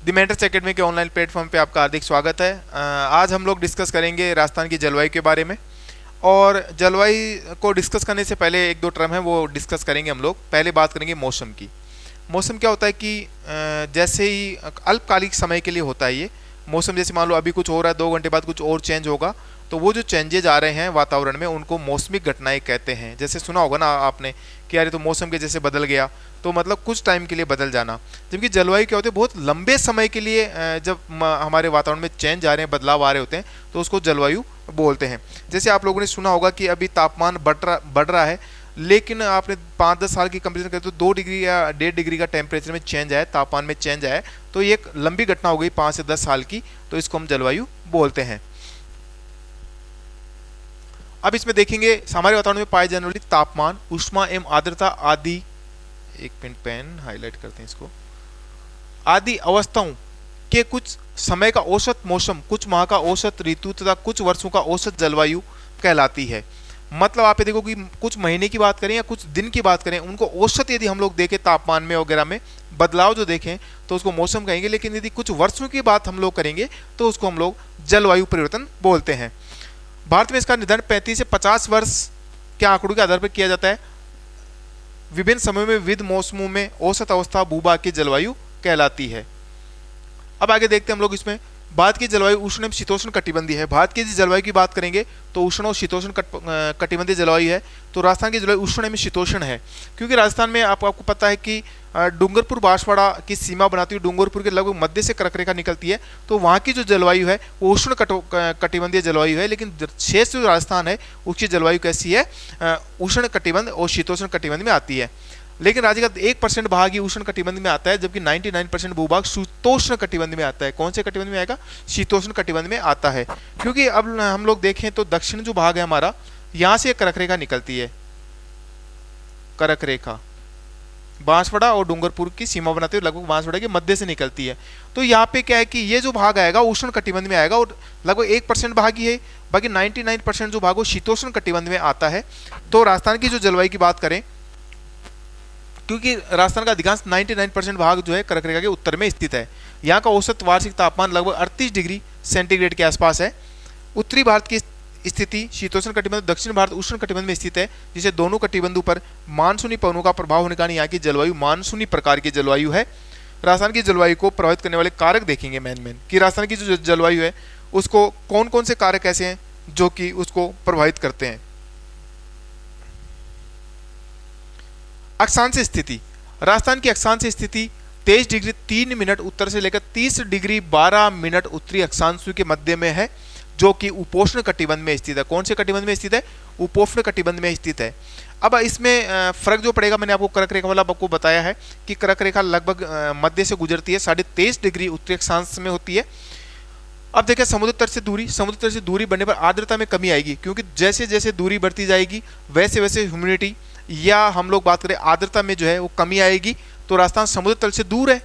The mentors academy के online platform पे आपका हार्दिक स्वागत है। आज हम लोग डिस्कस करेंगे राजस्थान की जलवायु के बारे में। और जलवायु को डिस्कस करने से पहले एक दो टर्म है वो डिस्कस करेंगे हम लोग। पहले बात करेंगे मौसम की। मौसम क्या होता है कि जैसे ही अल्पकालिक समय के लिए होता है ये मौसम, जैसे मान लो अभी कुछ हो रहा है, 2 घंटे बाद कुछ और चेंज होगा, तो वो जो चेंजेज आ रहे हैं वातावरण में उनको मौसमी घटनाएं कहते हैं। जैसे सुना होगा ना आपने कि यार तो मौसम के जैसे बदल गया, तो मतलब कुछ टाइम के लिए बदल जाना। जबकि जलवायु क्या होती है, बहुत लंबे समय के लिए जब हमारे वातावरण में चेंज आ रहे हैं, बदलाव आ रहे होते हैं, तो उसको जलवायु बोलते हैं। जैसे आप लोगों ने सुना होगा कि अभी तापमान बढ़ रहा है, लेकिन आपने 5-10 साल की कंपेरिजन करें तो 2 डिग्री या 1.5 डिग्री का टेम्परेचर में चेंज आया, तापमान में चेंज आया, तो ये एक लंबी घटना हो गई 5 से 10 साल की, तो इसको हम जलवायु बोलते हैं। अब इसमें देखेंगे हमारे वातावरण में पाए जाने वाली तापमान, ऊष्मा एवं आर्द्रता आदि, एक मिनट पेन हाईलाइट करते हैं इसको, आदि अवस्थाओं के कुछ समय का औसत मौसम, कुछ माह का औसत ऋतु तथा कुछ वर्षों का औसत जलवायु कहलाती है। मतलब आप ये देखो कि कुछ महीने की बात करें या कुछ दिन की बात करें, उनको औसत यदि हम लोग देखें तापमान में वगैरह में बदलाव जो देखें तो उसको मौसम कहेंगे। लेकिन यदि कुछ वर्षों की बात हम लोग करेंगे तो उसको हम लोग जलवायु परिवर्तन बोलते हैं। भारत में इसका निर्धारण 35 से 50 वर्ष के आंकड़ों के आधार पर किया जाता है। विभिन्न समयों में विविध मौसमों में औसत अवस्था भूभाग की जलवायु कहलाती है। अब आगे देखते हैं हम लोग इसमें। भारत की जलवायु उष्ण एवं शीतोष्ण कटिबंधीय है। भारत की जलवायु की बात करेंगे तो उष्ण और शीतोष्ण कटिबंधीय जलवायु है। तो राजस्थान की जलवायु उष्ण एवं शीतोष्ण है, क्योंकि राजस्थान में आपको पता है कि डूंगरपुर बांसवाड़ा की सीमा बनाती हुई डूंगरपुर के लगभग मध्य से कर्क रेखा निकलती है, तो वहाँ की जो जलवायु है वो उष्ण कटिबंधीय जलवायु है। लेकिन शेष जो राजस्थान है उसकी जलवायु कैसी है, उष्ण कटिबंध और शीतोष्ण कटिबंध में आती है। लेकिन राज्य का 1% भाग ही उष्ण कटिबंध में आता है, जबकि 99% भूभाग शीतोष्ण कटिबंध में आता है। कौन से कटिबंध में आएगा? शीतोष्ण कटिबंध में आता है। क्योंकि अब हम लोग देखें तो दक्षिण जो भाग है हमारा, यहाँ से कर्क रेखा निकलती है, कर्क रेखा बांसवाड़ा और डूंगरपुर की सीमा बनाते हुए लगभग बांसवाड़ा के मध्य से निकलती है। तो यहाँ पे क्या है कि ये जो भाग आएगा उष्ण कटिबंध में आएगा और लगभग 1% भाग ही है, बाकी 99% जो भाग वो शीतोष्ण कटिबंध में आता है। तो राजस्थान की जो जलवायु की बात करें, क्योंकि राजस्थान का अधिकांश 99% भाग जो है कर्क रेखा के उत्तर में स्थित है, यहाँ का औसत वार्षिक तापमान लगभग 38 डिग्री सेंटीग्रेड के आसपास है। उत्तरी भारत की स्थिति शीतोष्ण कटिबंध, दक्षिण भारत उष्ण कटिबंध में स्थित है, जिसे दोनों कटिबंधों पर मानसूनी पवनों का प्रभाव होने के कारण यहाँ की जलवायु मानसूनी प्रकार की जलवायु है। राजस्थान की जलवायु को प्रभावित करने वाले कारक देखेंगे मेन कि राजस्थान की जो जलवायु है उसको कौन कौन से कारक ऐसे हैं जो कि उसको प्रभावित करते हैं। अक्षांश स्थिति, राजस्थान की अक्षांश स्थिति 23 डिग्री 3 मिनट उत्तर से लेकर 30 डिग्री 12 मिनट उत्तरी अक्षांश के मध्य में है, जो कि उपोष्ण कटिबंध में स्थित है। कौन से कटिबंध में स्थित है? उपोष्ण कटिबंध में स्थित है। अब इसमें फर्क जो पड़ेगा, मैंने आपको कर्क रेखा वाला आपको बताया है कि कर्क रेखा लगभग मध्य से गुजरती है, 23.5 डिग्री उत्तरी अक्षांश में होती है। अब देखिए समुद्र तट से दूरी बढ़ने पर आर्द्रता में कमी आएगी, क्योंकि जैसे जैसे दूरी बढ़ती जाएगी वैसे वैसे ह्यूमिडिटी या हम लोग बात करें आर्द्रता में जो है वो कमी आएगी। तो राजस्थान समुद्र तल से दूर है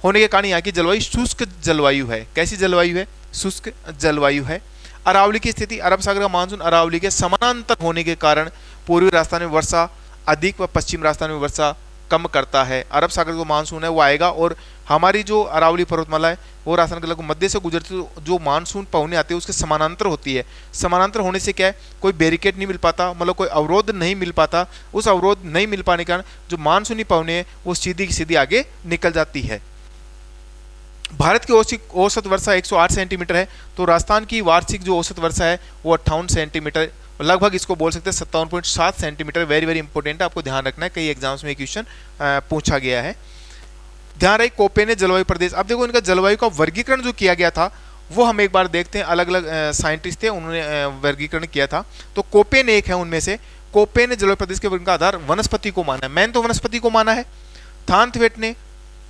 होने के कारण यहाँ की जलवायु शुष्क जलवायु है। कैसी जलवायु है? शुष्क जलवायु है। अरावली की स्थिति, अरब सागर का मानसून अरावली के समानांतर होने के कारण पूर्वी राजस्थान में वर्षा अधिक व पश्चिम राजस्थान में वर्षा कम करता है। अरब सागर का मानसून है वो आएगा और हमारी जो अरावली पर्वतमाला है वो राजस्थान के लगभग मध्य से गुजरती, जो मानसून पवने आती है उसके समानांतर होती है। समानांतर होने से क्या है, कोई बैरिकेड नहीं मिल पाता, मतलब कोई अवरोध नहीं मिल पाता। उस अवरोध नहीं मिल पाने के कारण जो मानसूनी पवने हैं वो सीधी की सीधी आगे निकल जाती है। भारत की औसत वर्षा 108 सेंटीमीटर है, तो राजस्थान की वार्षिक जो औसत वर्षा है वो 58 सेंटीमीटर, लगभग इसको बोल सकते हैं 57.7 सेंटीमीटर। वेरी वेरी इंपॉर्टेंट है, आपको ध्यान रखना है, कई एग्जाम्स में क्वेश्चन पूछा गया है। ध्यान रहे कोपेन जलवायु प्रदेश। अब देखो इनका जलवायु का वर्गीकरण जो किया गया था वो हम एक बार देखते हैं। अलग अलग साइंटिस्ट थे, उन्होंने वर्गीकरण किया था। तो कोपेन एक है उनमें से। कोपेन ने जलवायु प्रदेश के वर्ग का आधार वनस्पति को माना है, मैन तो वनस्पति को माना है। थानथवेट ने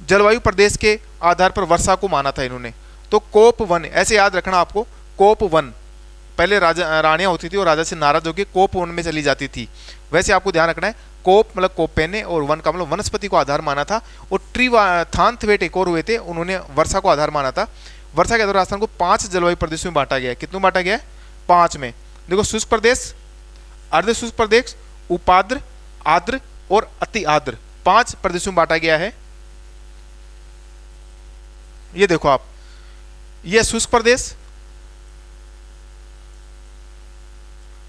जलवायु प्रदेश के आधार पर वर्षा को माना था इन्होंने। तो कोप 1 ऐसे याद रखना आपको, कोप 1 पहले राजा रानियां होती थी और राजा से नाराज होकर कोप 1 में चली जाती थी, वैसे आपको ध्यान रखना है। कोप मतलब कोपेने और 1 का मतलब वनस्पति को आधार माना था। और थानथवेट एक और हुए थे, उन्होंने वर्षा को आधार माना था। वर्षा के आधार राजस्थान को 5 जलवायु प्रदेशों में बांटा गया है। कितनों बांटा गया है? 5 में। देखो शुष्क प्रदेश, अर्ध शुष्क प्रदेश, उपाद्र, आर्द्र और अति आर्द्र, 5 प्रदेशों में बांटा गया है। ये देखो आप, ये शुष्क प्रदेश,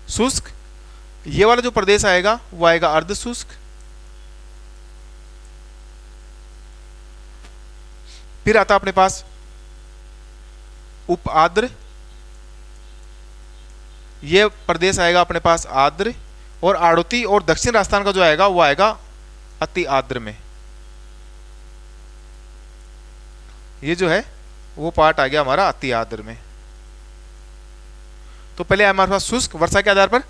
शुष्क, ये वाला जो प्रदेश आएगा वो आएगा अर्ध शुष्क, फिर आता अपने पास उप आर्द्र, ये प्रदेश आएगा अपने पास आर्द्र, और आड़ोती और दक्षिण राजस्थान का जो आएगा वो आएगा अति आर्द्र में। ये जो है वो पार्ट आ गया हमारा अति आर्द्र में। तो पहले हमारे पास शुष्क वर्षा के आधार पर,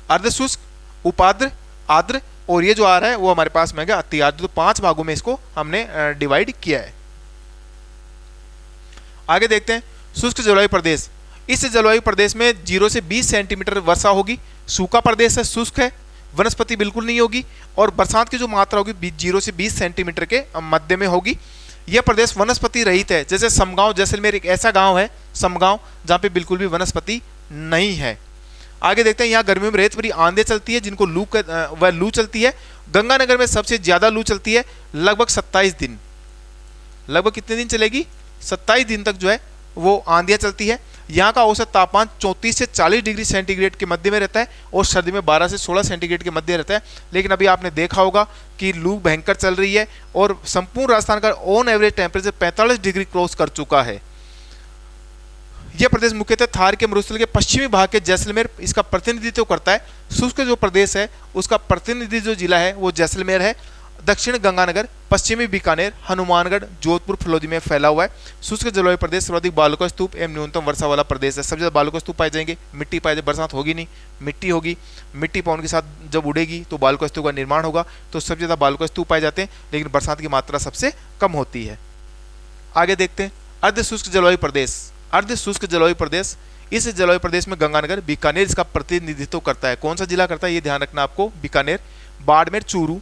अर्ध शुष्क, उपाद्र, आर्द्र, और ये जो आ रहा है वो हमारे पास में गया अति आर्द्र। तो 5 भागों में इसको हमने डिवाइड किया है। आगे देखते हैं शुष्क जलवायु प्रदेश। इस जलवायु प्रदेश में 0 से 20 सेंटीमीटर वर्षा होगी। सूखा प्रदेश है, शुष्क है, वनस्पति बिल्कुल नहीं होगी, और बरसात की जो मात्रा होगी 0 से 20 सेंटीमीटर के मध्य में होगी। यह प्रदेश वनस्पति रहित है। जैसे समगांव जैसलमेर एक ऐसा गांव है, समगांव, जहां पे बिल्कुल भी वनस्पति नहीं है। आगे देखते हैं, यहाँ गर्मियों में रेत भरी आंधी चलती है, जिनको लू चलती है। गंगानगर में सबसे ज्यादा लू चलती है, लगभग 27 दिन। लगभग कितने दिन चलेगी? 27 दिन तक जो है वो आंधियां चलती है। यहाँ का औसत तापमान 34 से 40 डिग्री सेंटीग्रेड के मध्य में रहता है, और सर्दी में 12 से 16 सेंटीग्रेड के मध्य रहता है। लेकिन अभी आपने देखा होगा कि लू भयंकर चल रही है, और संपूर्ण राजस्थान का on average temperature 45 degree cross कर चुका है। यह प्रदेश मुख्यतः थार के मरुस्थल के पश्चिमी भाग के जैसलमेर इसका प्रतिनिधित्व करता है। शुष्क जो प्रदेश है उसका प्रतिनिधि जो जिला है वो जैसलमेर है। दक्षिण गंगानगर, पश्चिमी बीकानेर, हनुमानगढ़, जोधपुर, फलोदी में फैला हुआ है। शुष्क जलवायु प्रदेश सर्वाधिक बालुका स्तूप एवं न्यूनतम वर्षा वाला प्रदेश है। सबसे ज्यादा बालुका स्तूप पाए जाएंगे, मिट्टी पाए जाए, बरसात होगी नहीं, मिट्टी होगी। मिट्टी पवन के साथ जब उड़ेगी तो बालुका स्तूप का निर्माण होगा, तो सबसे ज्यादा बालुका स्तूप पाए जाते हैं, लेकिन बरसात की मात्रा सबसे कम होती है। आगे देखते हैं अर्ध शुष्क जलवायु प्रदेश। अर्ध शुष्क जलवायु प्रदेश, इस जलवायु प्रदेश में गंगानगर, बीकानेर इसका प्रतिनिधित्व करता है। कौन सा जिला करता है ये ध्यान रखना आपको, बीकानेर, बाड़मेर, चूरू,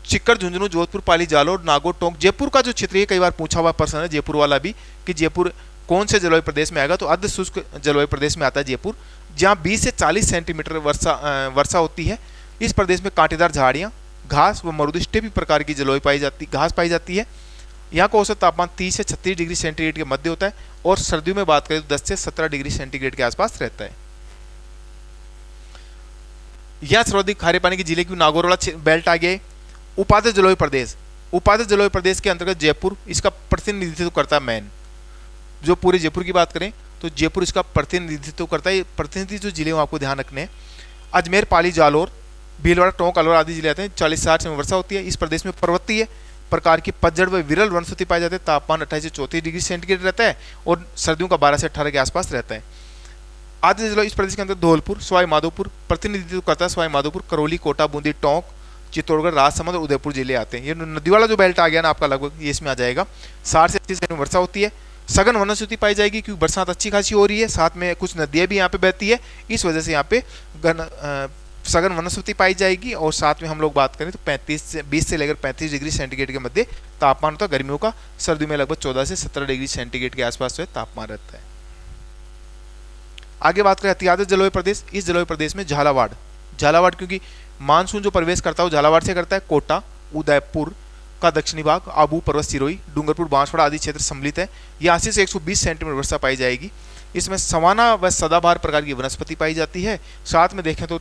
चिक्कर, झुंझुनू, जोधपुर, पाली, जालोर, नागौर, टोंक। जयपुर का जो क्षेत्र है कई बार पूछा हुआ प्रश्न है जयपुर वाला भी, कि जयपुर कौन से जलवायु प्रदेश में आएगा, तो अर्ध शुष्क जलवायु प्रदेश में आता है जयपुर, जहाँ 20 से 40 सेंटीमीटर वर्षा होती है। इस प्रदेश में कांटेदार झाड़ियाँ, घास व मरुदिष्टे भी प्रकार की जलवायु घास पाई जाती है। यहाँ का औसत तापमान 30 से 36 डिग्री सेंटीग्रेड के मध्य होता है, और सर्दियों में बात करें तो 10 से 17 डिग्री सेंटीग्रेड के आसपास रहता है। यहाँ सर्वाधिक खारे पानी के जिले की नागौर वाला बेल्ट आ गया। उपाद्र जलवायु प्रदेश, उपाद्र जलवायु प्रदेश के अंतर्गत जयपुर इसका प्रतिनिधित्व करता है। मेन जो पूरे जयपुर की बात करें तो जयपुर इसका प्रतिनिधित्व करता है। प्रतिनिधि जो जिले आपको ध्यान रखने हैं, अजमेर, पाली, जालोर, भीलवाड़ा, टोंक, अलवर आदि जिले आते हैं। 40-60 में वर्षा होती है। इस प्रदेश में पर्वतीय प्रकार की पतझड़ व विरल वनस्पति पाई जाते हैं। तापमान 28 से 34 डिग्री सेंटीग्रेड रहता है, और सर्दियों का 12 से 18 के आसपास रहता है। आदि जिला इस प्रदेश के अंदर धौलपुर, सवाई माधोपुर प्रतिनिधित्व करता है। सवाई माधोपुर, करौली, कोटा, बूंदी, टोंक, चित्तौड़गढ़, राजसमंद और उदयपुर जिले आते हैं। ये नदी वाला जो बेल्ट आ गया ना आपका, लगभग ये इसमें आ जाएगा। 60 से 80 में वर्षा होती है। सघन वनस्पति पाई जाएगी, क्योंकि बरसात अच्छी खासी हो रही है, साथ में कुछ नदियाँ भी यहाँ पे बहती है, इस वजह से यहाँ पे सघन वनस्पति पाई जाएगी। और साथ में हम लोग बात करें तो 20 से लेकर 35 डिग्री सेंटीग्रेड के मध्य तापमान होता है गर्मियों का। सर्दियों में लगभग 14 से 17 डिग्री सेंटीग्रेड के आसपास जो है तापमान रहता है। आगे बात करें अति आर्द्र जलवायु प्रदेश। इस जलवायु प्रदेश में झालावाड़, क्योंकि मानसून जो प्रवेश करता है वो झालावाड़ से करता है। कोटा, उदयपुर का दक्षिणी भाग, आबू, पर्वत, सिरोही, डूंगरपुर, बांसवाड़ा आदि क्षेत्र सम्मिलित है। यहाँ 80 से 120 सेंटीमीटर वर्षा पाई जाएगी। इसमें सवाना व सदाबहार प्रकार की वनस्पति पाई जाती है। साथ में देखें तो